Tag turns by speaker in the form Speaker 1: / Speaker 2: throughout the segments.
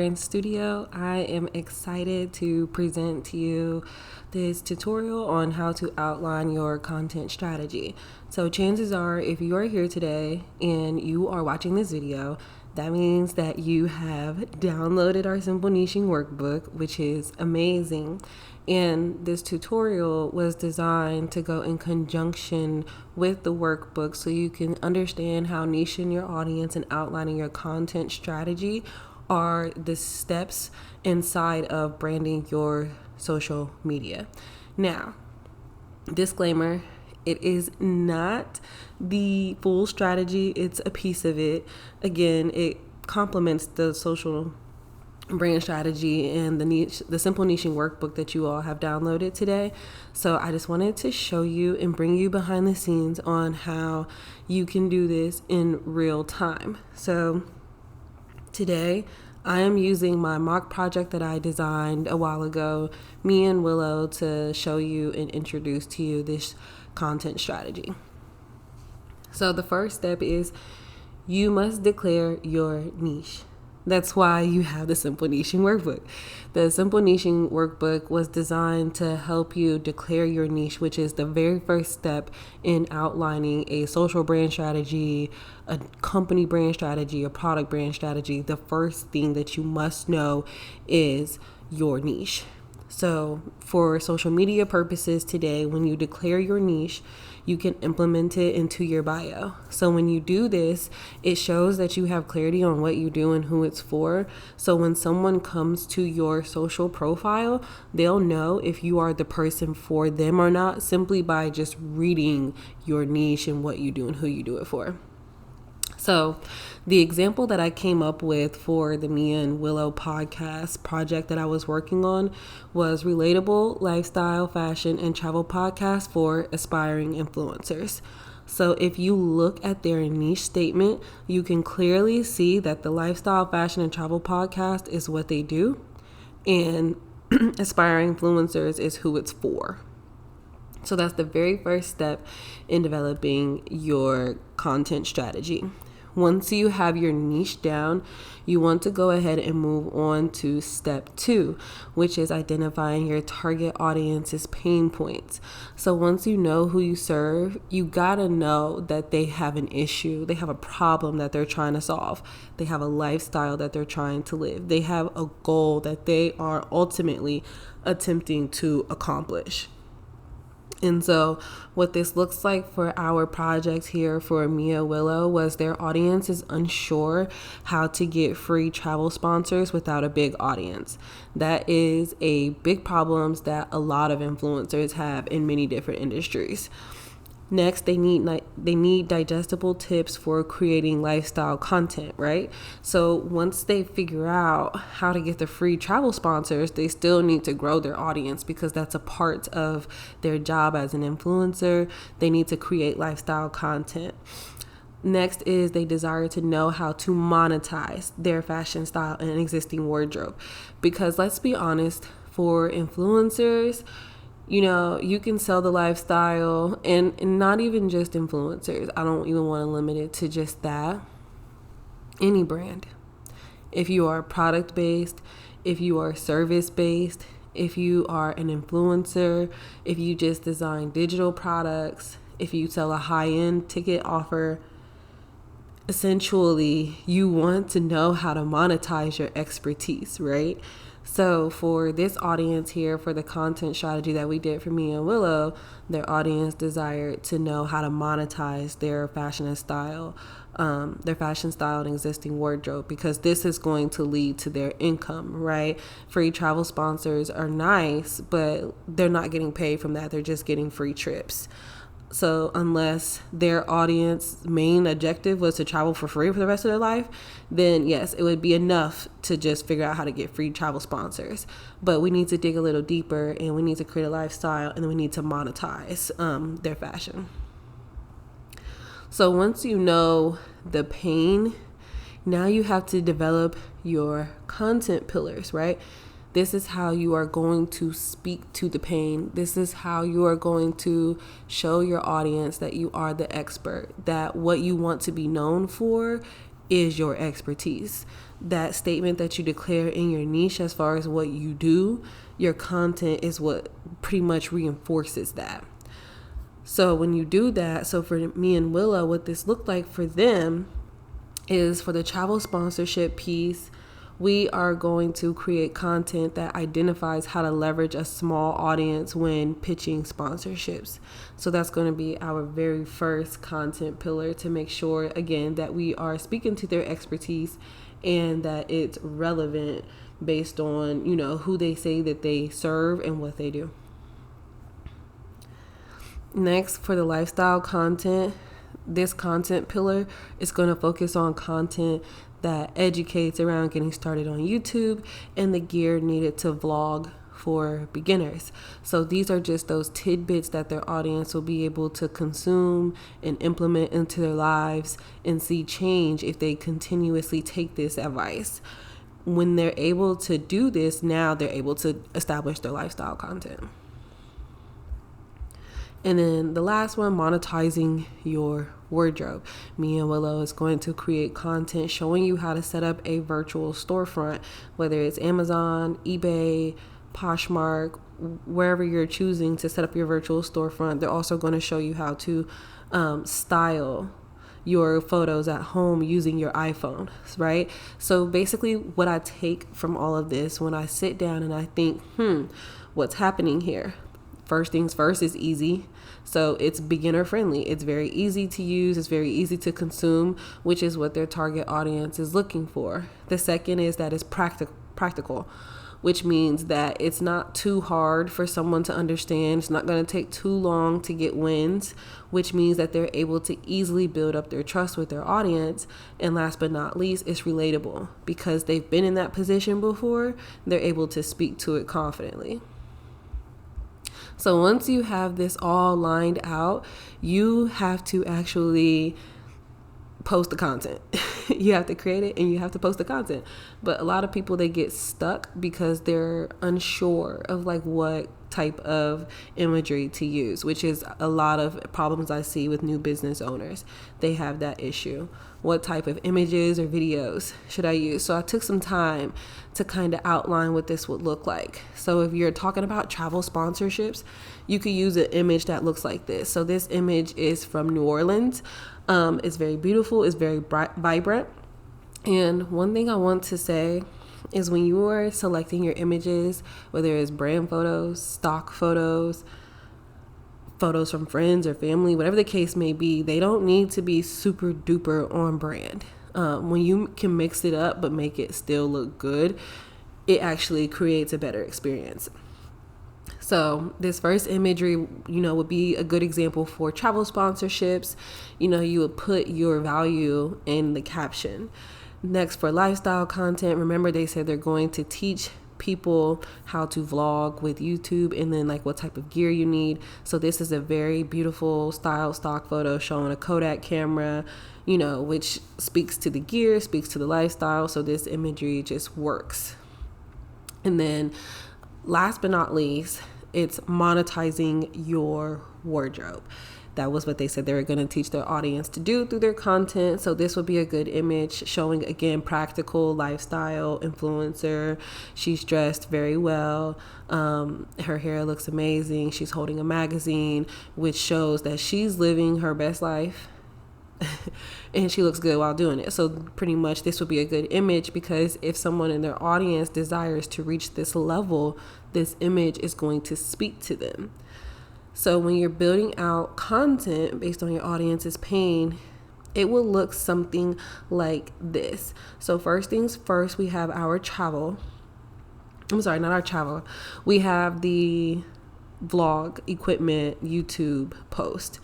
Speaker 1: Brand Studio. I am excited to present to you this tutorial on how to outline your content strategy. So chances are, if you are here today and you are watching this video, that means that you have downloaded our Simple Niching workbook, which is amazing. And this tutorial was designed to go in conjunction with the workbook so you can understand how niching your audience and outlining your content strategy are the steps inside of branding your social media. Now, disclaimer, it is not the full strategy, it's a piece of it. Again, it complements the social brand strategy and the Simple Niching workbook that you all have downloaded today. So I just wanted to show you and bring you behind the scenes on how you can do this in real time. So today I am using my mock project that I designed a while ago, me and Willow, to show you and introduce to you this content strategy. So the first step is you must declare your niche. That's why you have the Simple Niching workbook. The Simple Niching workbook was designed to help you declare your niche, which is the very first step in outlining a social brand strategy, a company brand strategy, a product brand strategy. The first thing that you must know is your niche. So for social media purposes today, when you declare your niche, you can implement it into your bio. So when you do this, it shows that you have clarity on what you do and who it's for. So when someone comes to your social profile, they'll know if you are the person for them or not simply by just reading your niche and what you do and who you do it for. So the example that I came up with for the Me and Willow podcast project that I was working on was relatable lifestyle, fashion, and travel podcast for aspiring influencers. So if you look at their niche statement, you can clearly see that the lifestyle, fashion, and travel podcast is what they do, and aspiring influencers is who it's for. So that's the very first step in developing your content strategy. Once you have your niche down, you want to go ahead and move on to step 2, which is identifying your target audience's pain points. So once you know who you serve, you gotta know that they have an issue. They have a problem that they're trying to solve. They have a lifestyle that they're trying to live. They have a goal that they are ultimately attempting to accomplish. And so what this looks like for our project here for Mia Willow was their audience is unsure how to get free travel sponsors without a big audience. That is a big problem that a lot of influencers have in many different industries. Next, they need digestible tips for creating lifestyle content, right? So once they figure out how to get the free travel sponsors, they still need to grow their audience because that's a part of their job as an influencer. They need to create lifestyle content. Next is they desire to know how to monetize their fashion style and existing wardrobe. Because let's be honest, for influencers, you can sell the lifestyle and not even just influencers. I don't even want to limit it to just that. Any brand. If you are product-based, if you are service-based, if you are an influencer, if you just design digital products, if you sell a high-end ticket offer, essentially you want to know how to monetize your expertise, right? So for this audience here, for the content strategy that we did for Me and Willow, their audience desired to know how to monetize their fashion style and existing wardrobe, because this is going to lead to their income, right? Free travel sponsors are nice, but they're not getting paid from that. They're just getting free trips. So unless their audience main objective was to travel for free for the rest of their life, then yes, it would be enough to just figure out how to get free travel sponsors. But we need to dig a little deeper, and we need to create a lifestyle, and then we need to monetize their fashion. So once you know the pain, now you have to develop your content pillars, right? This is how you are going to speak to the pain. This is how you are going to show your audience that you are the expert, that what you want to be known for is your expertise. That statement that you declare in your niche as far as what you do, your content is what pretty much reinforces that. So when you do that, so for me and Willow, what this looked like for them is for the travel sponsorship piece, we are going to create content that identifies how to leverage a small audience when pitching sponsorships. So that's going to be our very first content pillar, to make sure, again, that we are speaking to their expertise and that it's relevant based on, who they say that they serve and what they do. Next, for the lifestyle content, this content pillar is going to focus on content that educates around getting started on YouTube and the gear needed to vlog for beginners. So these are just those tidbits that their audience will be able to consume and implement into their lives and see change if they continuously take this advice. When they're able to do this, now they're able to establish their lifestyle content. And then the last one, monetizing your wardrobe. Me and Willow is going to create content showing you how to set up a virtual storefront, whether it's Amazon, eBay, Poshmark, wherever you're choosing to set up your virtual storefront. They're also going to show you how to style your photos at home using your iPhone, right? So basically what I take from all of this, when I sit down and I think, what's happening here? First things first is easy. So it's beginner friendly. It's very easy to use. It's very easy to consume, which is what their target audience is looking for. The second is that it's practical, which means that it's not too hard for someone to understand. It's not going to take too long to get wins, which means that they're able to easily build up their trust with their audience. And last but not least, it's relatable because they've been in that position before. They're able to speak to it confidently. So once you have this all lined out, you have to actually post the content. You have to create it and you have to post the content. But a lot of people, they get stuck because they're unsure of what type of imagery to use, which is a lot of problems I see with new business owners. They have that issue. What type of images or videos should I use? So I took some time to kind of outline what this would look like. So if you're talking about travel sponsorships, you could use an image that looks like this. So this image is from New Orleans. It's very beautiful. It's very vibrant. And one thing I want to say is when you are selecting your images, whether it's brand photos, stock photos, photos from friends or family, whatever the case may be, they don't need to be super duper on brand. When you can mix it up but make it still look good, it actually creates a better experience. So this first imagery, would be a good example for travel sponsorships. You would put your value in the caption. Next, for lifestyle content, remember they said they're going to teach people how to vlog with YouTube and then what type of gear you need. So this is a very beautiful style stock photo showing a Kodak camera, which speaks to the gear, speaks to the lifestyle. So this imagery just works. And then last but not least, it's monetizing your wardrobe. That was what they said they were going to teach their audience to do through their content. So this would be a good image showing, again, practical lifestyle influencer. She's dressed very well. Her hair looks amazing. She's holding a magazine, which shows that she's living her best life. And she looks good while doing it. So pretty much this would be a good image, because if someone in their audience desires to reach this level, this image is going to speak to them. So when you're building out content based on your audience's pain, it will look something like this. So first things first, we have our travel. I'm sorry, not our travel. We have the vlog equipment YouTube post.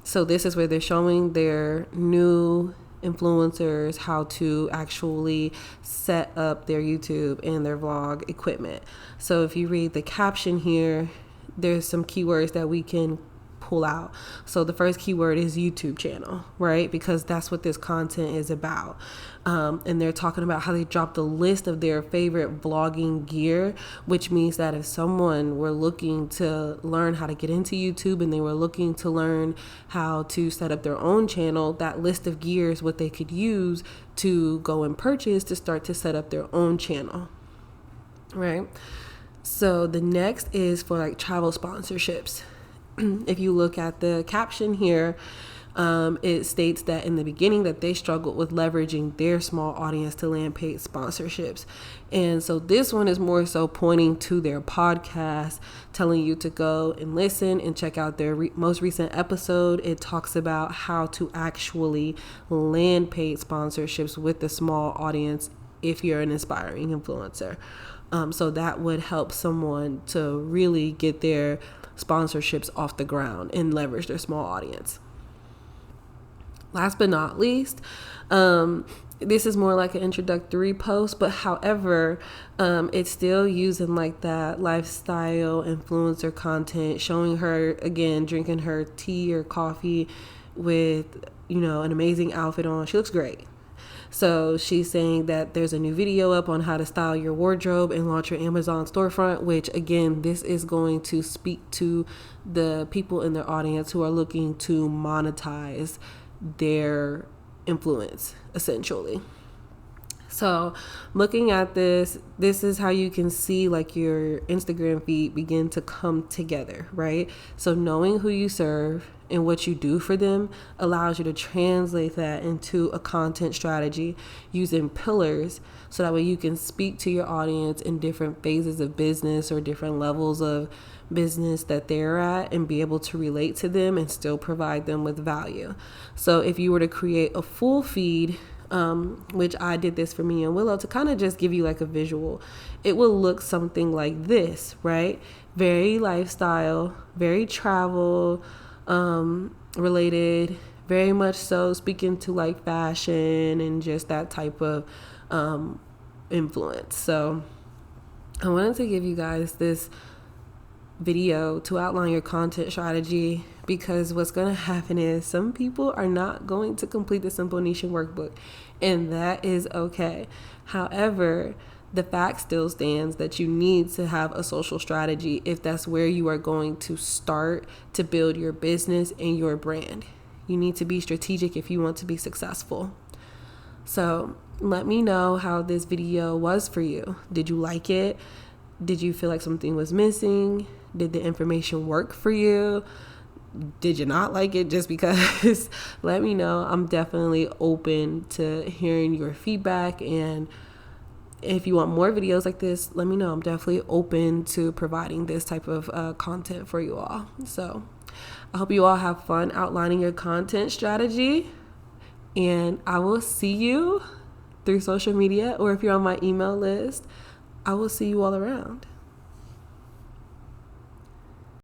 Speaker 1: So this is where they're showing their new influencers how to actually set up their YouTube and their vlog equipment. So if you read the caption here, there's some keywords that we can pull out. So the first keyword is YouTube channel, right? Because that's what this content is about. And they're talking about how they dropped a list of their favorite vlogging gear, which means that if someone were looking to learn how to get into YouTube and they were looking to learn how to set up their own channel, that list of gear is what they could use to go and purchase to start to set up their own channel, right? So the next is for like travel sponsorships. If you look at the caption here, it states that in the beginning that they struggled with leveraging their small audience to land paid sponsorships. And so this one is more so pointing to their podcast, telling you to go and listen and check out their most recent episode. It talks about how to actually land paid sponsorships with a small audience if you're an aspiring influencer. So that would help someone to really get their sponsorships off the ground and leverage their small audience. Last but not least, this is more like an introductory post, but however, it's still using like that lifestyle influencer content, showing her again drinking her tea or coffee with, you know, an amazing outfit on. She looks great. So she's saying that there's a new video up on how to style your wardrobe and launch your Amazon storefront, which again, this is going to speak to the people in their audience who are looking to monetize their influence, essentially. So looking at this is how you can see like your Instagram feed begin to come together, right? So knowing who you serve and what you do for them allows you to translate that into a content strategy using pillars, so that way you can speak to your audience in different phases of business or different levels of business that they're at and be able to relate to them and still provide them with value. So if you were to create a full feed, which I did this for me and Willow to kind of just give you like a visual, it will look something like this, right? Very lifestyle, very travel related, very much so speaking to like fashion and just that type of influence. So I wanted to give you guys this video to outline your content strategy, because what's going to happen is some people are not going to complete the Simple Niche workbook, and that is okay. However, the fact still stands that you need to have a social strategy if that's where you are going to start to build your business and your brand. You need to be strategic if you want to be successful. So let me know how this video was for you. Did you like it? Did you feel like something was missing? Did the information work for you? Did you not like it just because? Let me know. I'm definitely open to hearing your feedback, and if you want more videos like this, let me know. I'm definitely open to providing this type of content for you all. So I hope you all have fun outlining your content strategy, and I will see you through social media, or if you're on my email list, I will see you all around.